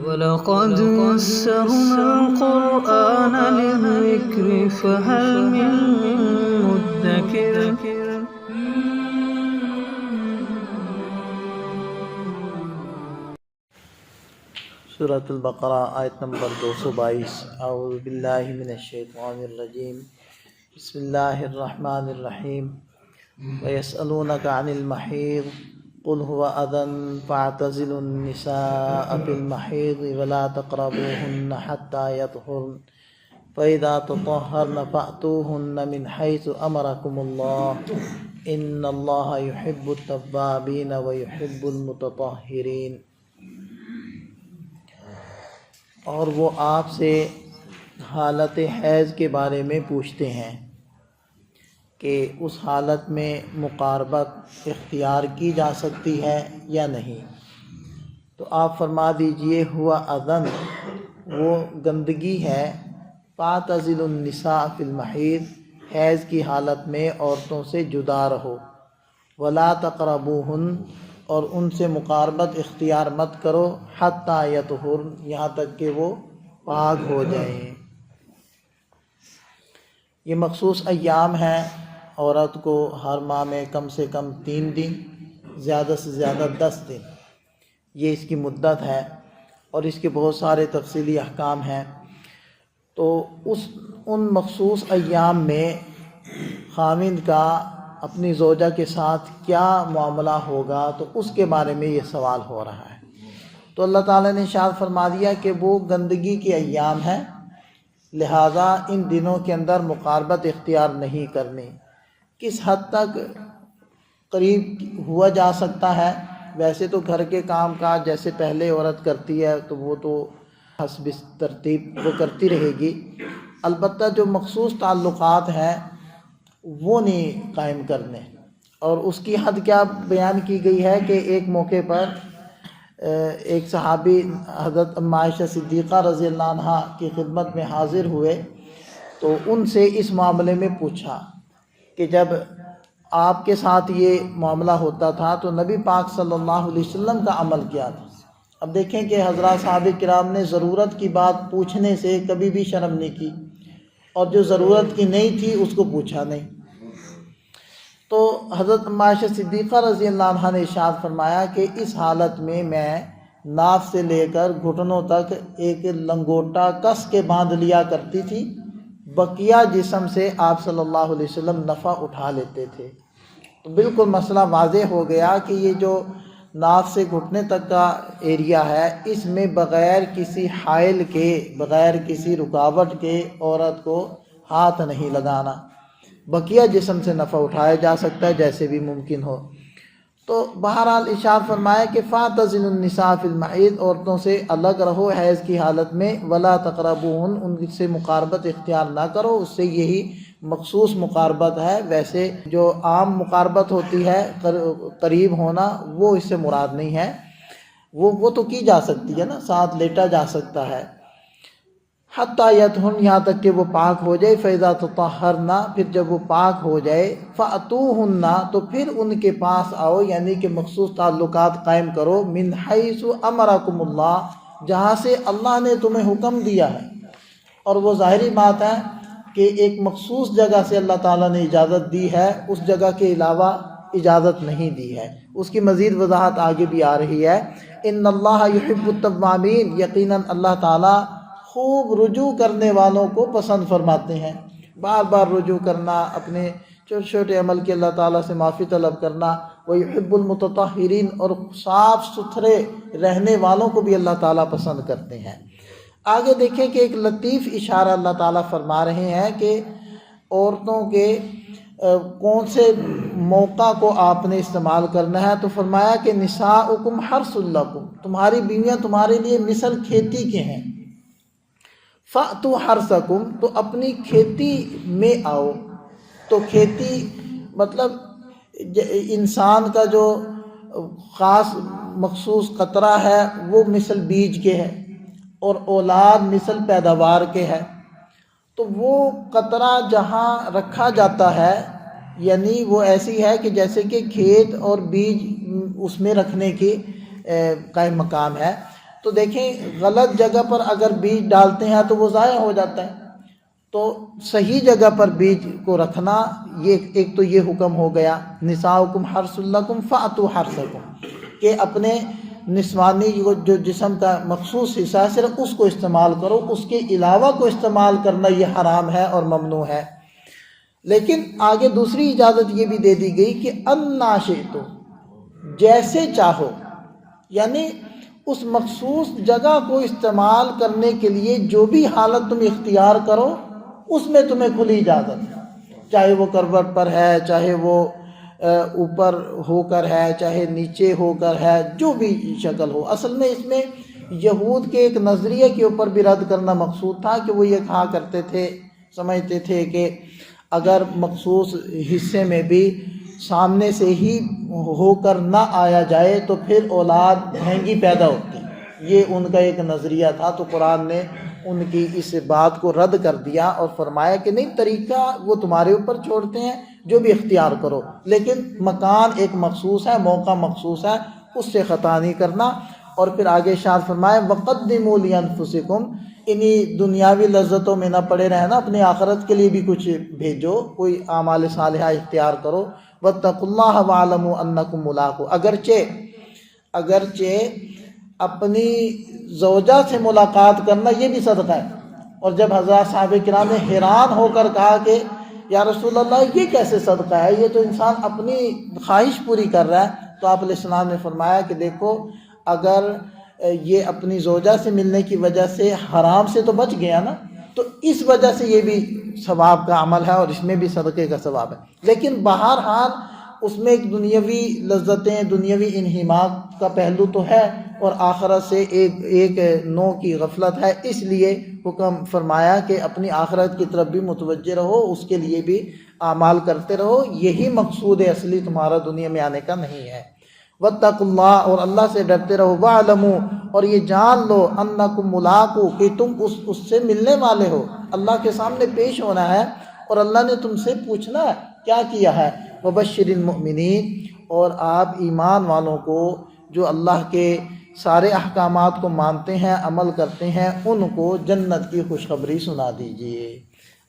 وَلَقَدْ يَسَّرْنَا الْقُرْآنَ لِلذِّكْرِ فَهَلْ مِن مُّدَّكِرٍ سورۃ البقرہ آیت نمبر 222۔ اعوذ باللہ من الشیطان الرجیم، بسم اللہ الرحمن الرحیم۔ وَيَسْأَلُونَكَ عَنِ الْمَحِيضِ قُلْ هُوَ أَذًى فَاعْتَزِلُوا النِّسَاءَ فِي الْمَحِيضِ وَلَا تَقْرَبُوهُنَّ حَتَّى يَطْهُرْنَ فَإِذَا تَطَهَّرْنَ فَأْتُوهُنَّ مِنْ حَيْثُ أَمَرَكُمُ اللَّهُ إِنَّ اللَّهَ يُحِبُّ التَّوَّابِينَ وَيُحِبُّ الْمُتَطَهِّرِينَ۔ اور وہ آپ سے حالت حیض کے بارے میں پوچھتے ہیں کہ اس حالت میں مقاربت اختیار کی جا سکتی ہے یا نہیں، تو آپ فرما دیجئے ہوا اذن، وہ گندگی ہے، فاعتزلوا النساء فی المحیض، حیض کی حالت میں عورتوں سے جدا رہو، ولا تقربوہن، اور ان سے مقاربت اختیار مت کرو، حتیٰ یطہرن، یہاں تک کہ وہ پاک ہو جائیں۔ یہ مخصوص ایام ہیں، عورت کو ہر ماہ میں کم سے کم 3 دن، زیادہ سے زیادہ 10 دن، یہ اس کی مدت ہے، اور اس کے بہت سارے تفصیلی احکام ہیں۔ تو ان مخصوص ایام میں خاوند کا اپنی زوجہ کے ساتھ کیا معاملہ ہوگا، تو اس کے بارے میں یہ سوال ہو رہا ہے۔ تو اللہ تعالیٰ نے ارشاد فرما دیا کہ وہ گندگی کے ایام ہیں، لہٰذا ان دنوں کے اندر مقاربت اختیار نہیں کرنی۔ کس حد تک قریب ہوا جا سکتا ہے؟ ویسے تو گھر کے کام کاج جیسے پہلے عورت کرتی ہے تو وہ تو حسب ترتیب وہ کرتی رہے گی، البتہ جو مخصوص تعلقات ہیں وہ نہیں قائم کرنے۔ اور اس کی حد کیا بیان کی گئی ہے کہ ایک موقع پر ایک صحابی حضرت ام عائشہ صدیقہ رضی اللہ عنہ کی خدمت میں حاضر ہوئے، تو ان سے اس معاملے میں پوچھا کہ جب آپ کے ساتھ یہ معاملہ ہوتا تھا تو نبی پاک صلی اللہ علیہ وسلم کا عمل کیا تھا۔ اب دیکھیں کہ حضرات صحابہ کرام نے ضرورت کی بات پوچھنے سے کبھی بھی شرم نہیں کی، اور جو ضرورت کی نہیں تھی اس کو پوچھا نہیں۔ تو حضرت ام عائشہ صدیقہ رضی اللہ عنہ نے ارشاد فرمایا کہ اس حالت میں ناف سے لے کر گھٹنوں تک ایک لنگوٹا کس کے باندھ لیا کرتی تھی، بقیہ جسم سے آپ صلی اللہ علیہ وسلم نفع اٹھا لیتے تھے۔ تو بالکل مسئلہ واضح ہو گیا کہ یہ جو ناف سے گھٹنے تک کا ایریا ہے، اس میں بغیر کسی حائل کے، بغیر کسی رکاوٹ کے عورت کو ہاتھ نہیں لگانا، بقیہ جسم سے نفع اٹھایا جا سکتا ہے جیسے بھی ممکن ہو۔ تو بہرحال ارشاد فرمایا کہ فاعتزلوا النساء فی المحیض، عورتوں سے الگ رہو حیض کی حالت میں، ولا تقربوہن، ان سے مقاربت اختیار نہ کرو، اس سے یہی مخصوص مقاربت ہے۔ ویسے جو عام مقاربت ہوتی ہے قریب ہونا، وہ اس سے مراد نہیں ہے، وہ تو کی جا سکتی ہے نا، ساتھ لیٹا جا سکتا ہے۔ حتیٰ یطہرن، یہاں تک کہ وہ پاک ہو جائے، فَإِذَا تَطَهَّرْنَ، پھر جب وہ پاک ہو جائے، فَأْتُوهُنَّ، تو پھر ان کے پاس آؤ، یعنی کہ مخصوص تعلقات قائم کرو، مِنْ حَيْثُ أَمَرَكُمُ اللَّهُ، جہاں سے اللہ نے تمہیں حکم دیا ہے۔ اور وہ ظاہری بات ہے کہ ایک مخصوص جگہ سے اللہ تعالیٰ نے اجازت دی ہے، اس جگہ کے علاوہ اجازت نہیں دی ہے، اس کی مزید وضاحت آگے بھی آ رہی ہے۔ إِنَّ اللَّهَ يُحِبُّ التَّوَّابِينَ، یقیناً اللہ تعالیٰ خوب رجوع کرنے والوں کو پسند فرماتے ہیں۔ بار بار رجوع کرنا، اپنے چھوٹے چھوٹے عمل کے اللہ تعالیٰ سے معافی طلب کرنا، وَيُحِبُّ الْمُتَطَهِّرِينَ، اور صاف ستھرے رہنے والوں کو بھی اللہ تعالیٰ پسند کرتے ہیں۔ آگے دیکھیں کہ ایک لطیف اشارہ اللہ تعالیٰ فرما رہے ہیں کہ عورتوں کے کون سے موقع کو آپ نے استعمال کرنا ہے، تو فرمایا کہ نساؤکم حرث لکم، تمہاری بیویاں تمہارے لیے مثل کھیتی کے ہیں۔ فَأْتُوا حَرْثَكُمْ، تو اپنی کھیتی میں آؤ۔ تو کھیتی مطلب انسان کا جو خاص مخصوص قطرہ ہے وہ مثل بیج کے ہے، اور اولاد مثل پیداوار کے ہے۔ تو وہ قطرہ جہاں رکھا جاتا ہے، یعنی وہ ایسی ہے کہ جیسے کہ کھیت اور بیج اس میں رکھنے کی قائم مقام ہے۔ تو دیکھیں غلط جگہ پر اگر بیج ڈالتے ہیں تو وہ ضائع ہو جاتا ہے، تو صحیح جگہ پر بیج کو رکھنا، یہ ایک تو یہ حکم ہو گیا نساؤکم حرث لکم فأتوا حرثکم، کہ اپنے نسوانی جو جسم کا مخصوص حصہ ہے صرف اس کو استعمال کرو، اس کے علاوہ کو استعمال کرنا یہ حرام ہے اور ممنوع ہے۔ لیکن آگے دوسری اجازت یہ بھی دے دی گئی کہ انا شئتم، جیسے چاہو، یعنی اس مخصوص جگہ کو استعمال کرنے کے لیے جو بھی حالت تم اختیار کرو اس میں تمہیں کھلی اجازت ہے، چاہے وہ کروٹ پر ہے، چاہے وہ اوپر ہو کر ہے، چاہے نیچے ہو کر ہے، جو بھی شکل ہو۔ اصل میں اس میں یہود کے ایک نظریے کے اوپر بھی رد کرنا مقصود تھا کہ وہ یہ کہا کرتے تھے، سمجھتے تھے کہ اگر مخصوص حصے میں بھی سامنے سے ہی ہو کر نہ آیا جائے تو پھر اولاد مہنگی پیدا ہوتی، یہ ان کا ایک نظریہ تھا۔ تو قرآن نے ان کی اس بات کو رد کر دیا اور فرمایا کہ نہیں، طریقہ وہ تمہارے اوپر چھوڑتے ہیں، جو بھی اختیار کرو، لیکن مکان ایک مخصوص ہے، موقع مخصوص ہے، اس سے خطا نہیں کرنا۔ اور پھر آگے ارشاد فرمایا وَقَدِّمُوا لِأَنفُسِكُمْ، انہی دنیاوی لذتوں میں نہ پڑے رہنا، اپنے آخرت کے لیے بھی کچھ بھیجو، کوئی اعمال صالحہ اختیار کرو۔ وَاتَّقُوا اللَّهَ وَاعْلَمُوا أَنَّكُمْ مُلَاقُوهُ، اگرچہ اپنی زوجہ سے ملاقات کرنا یہ بھی صدقہ ہے۔ اور جب حضرات صحابہ کرام نے حیران ہو کر کہا کہ یا رسول اللہ یہ کیسے صدقہ ہے، یہ تو انسان اپنی خواہش پوری کر رہا ہے، تو آپ علیہ السلام نے فرمایا کہ دیکھو اگر یہ اپنی زوجہ سے ملنے کی وجہ سے حرام سے تو بچ گیا نا، تو اس وجہ سے یہ بھی ثواب کا عمل ہے اور اس میں بھی صدقے کا ثواب ہے۔ لیکن بہرحال اس میں ایک دنیاوی لذتیں، دنیاوی انہماک کا پہلو تو ہے، اور آخرت سے ایک نوع کی غفلت ہے، اس لیے حکم فرمایا کہ اپنی آخرت کی طرف بھی متوجہ رہو، اس کے لیے بھی اعمال کرتے رہو، یہی مقصود اصلی تمہارا دنیا میں آنے کا نہیں ہے۔ واتقوا اللہ، اور اللہ سے ڈرتے رہو، واعلموا، اور یہ جان لو، انکم ملاقو، کہ تم اس سے ملنے والے ہو، اللہ کے سامنے پیش ہونا ہے اور اللہ نے تم سے پوچھنا ہے کیا کیا ہے۔ وبشر المؤمنین، اور آپ ایمان والوں کو جو اللہ کے سارے احکامات کو مانتے ہیں، عمل کرتے ہیں، ان کو جنت کی خوشخبری سنا دیجئے۔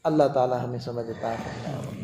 اللہ تعالی ہمیں سمجھ عطا فرمائے۔